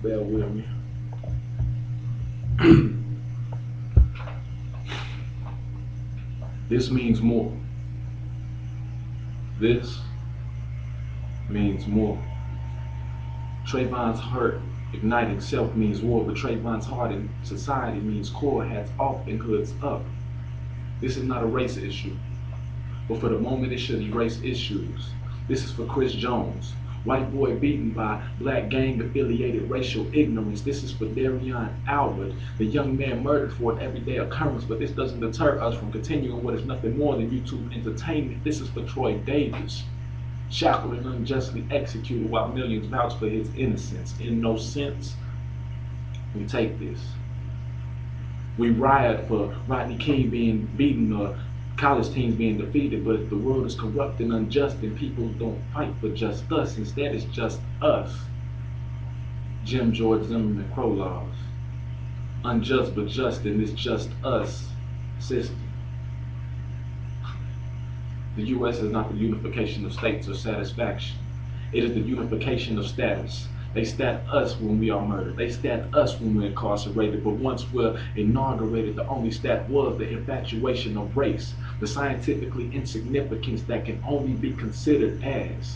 Bear with me. This means more. This means more. Trayvon's heart igniting self means war, but Trayvon's heart in society means core, hats off and hoods up. This is not a race issue, but for the moment it should erase issues. This is for Chris Jones, white boy beaten by black gang-affiliated racial ignorance. This is for Darion Albert, the young man murdered for an everyday occurrence, but this doesn't deter us from continuing what is nothing more than YouTube entertainment. This is for Troy Davis, shackled and unjustly executed while millions vouch for his innocence. In no sense, we take this. We riot for Rodney King being beaten or college teams being defeated, but the world is corrupt and unjust and people don't fight for just us. Instead, it's just us. Jim George Zimmerman Crow laws. Unjust but just in this just us system. The U.S. is not the unification of states or satisfaction. It is the unification of status. They stat us when we are murdered. They stat us when we're incarcerated. But once we're inaugurated, the only stat was the infatuation of race, the scientifically insignificance that can only be considered as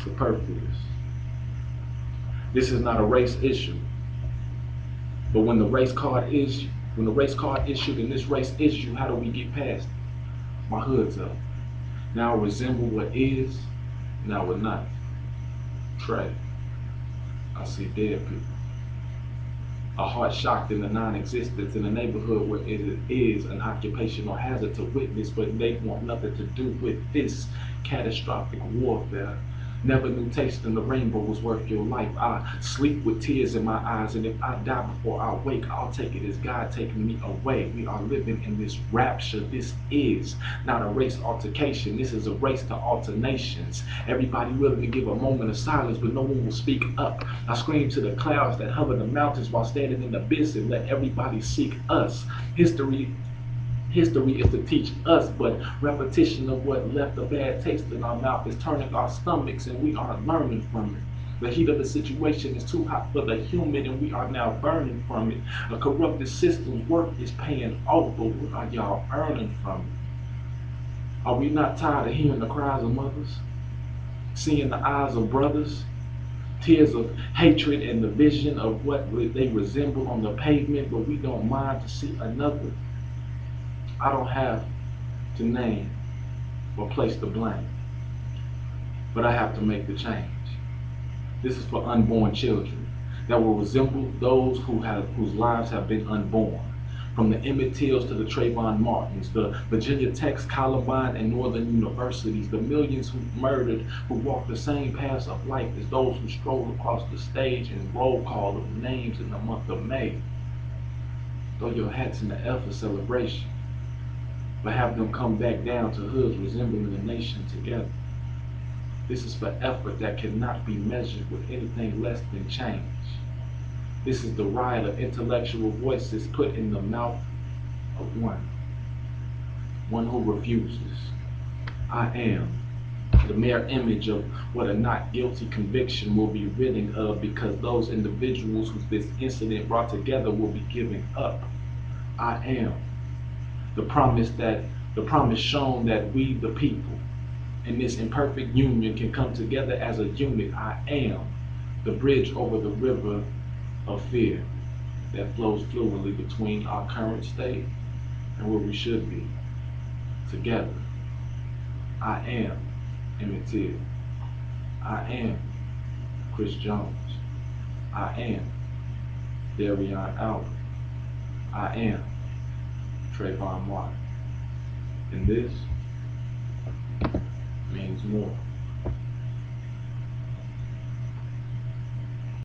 superfluous. This is not a race issue. But when the race card issued and this race issue, how do we get past it? My hood's up. Now I resemble what is, now what not. Trey. I see dead people. A heart shocked in the non-existence in a neighborhood where it is an occupational hazard to witness, but they want nothing to do with this catastrophic warfare. Never knew tasting the rainbow was worth your life. I sleep with tears in my eyes, and if I die before I wake, I'll take it as God taking me away. We are living in this rapture. This is not a race altercation. This is a race to alternations. Everybody willing to give a moment of silence, but no one will speak up. I scream to the clouds that hover the mountains while standing in the abyss and let everybody seek us. History is to teach us, but repetition of what left a bad taste in our mouth is turning our stomachs, and we are learning from it. The heat of the situation is too hot for the human, and we are now burning from it. A corrupted system's work is paying off, but what are y'all earning from it? Are we not tired of hearing the cries of mothers? Seeing the eyes of brothers? Tears of hatred and the vision of what they resemble on the pavement, but we don't mind to see another. I don't have to name or place the blame, but I have to make the change. This is for unborn children that will resemble those whose lives have been unborn. From the Emmett Tills to the Trayvon Martins, the Virginia Tech's, Columbine, and Northern universities, the millions who murdered, who walked the same paths of life as those who strolled across the stage and roll call of names in the month of May. Throw your hats in the air for celebration, but have them come back down to hoods resembling the nation together. This is for effort that cannot be measured with anything less than change. This is the riot of intellectual voices put in the mouth of one who refuses. I am the mere image of what a not guilty conviction will be ridding of, because those individuals who this incident brought together will be giving up. I am the promise shown that we the people in this imperfect union can come together as a unit. I am the bridge over the river of fear that flows fluidly between our current state and where we should be, together. I am Emmett Till. I am Chris Jones. I am Darion Albert. I am Trayvon Martin. And this means more.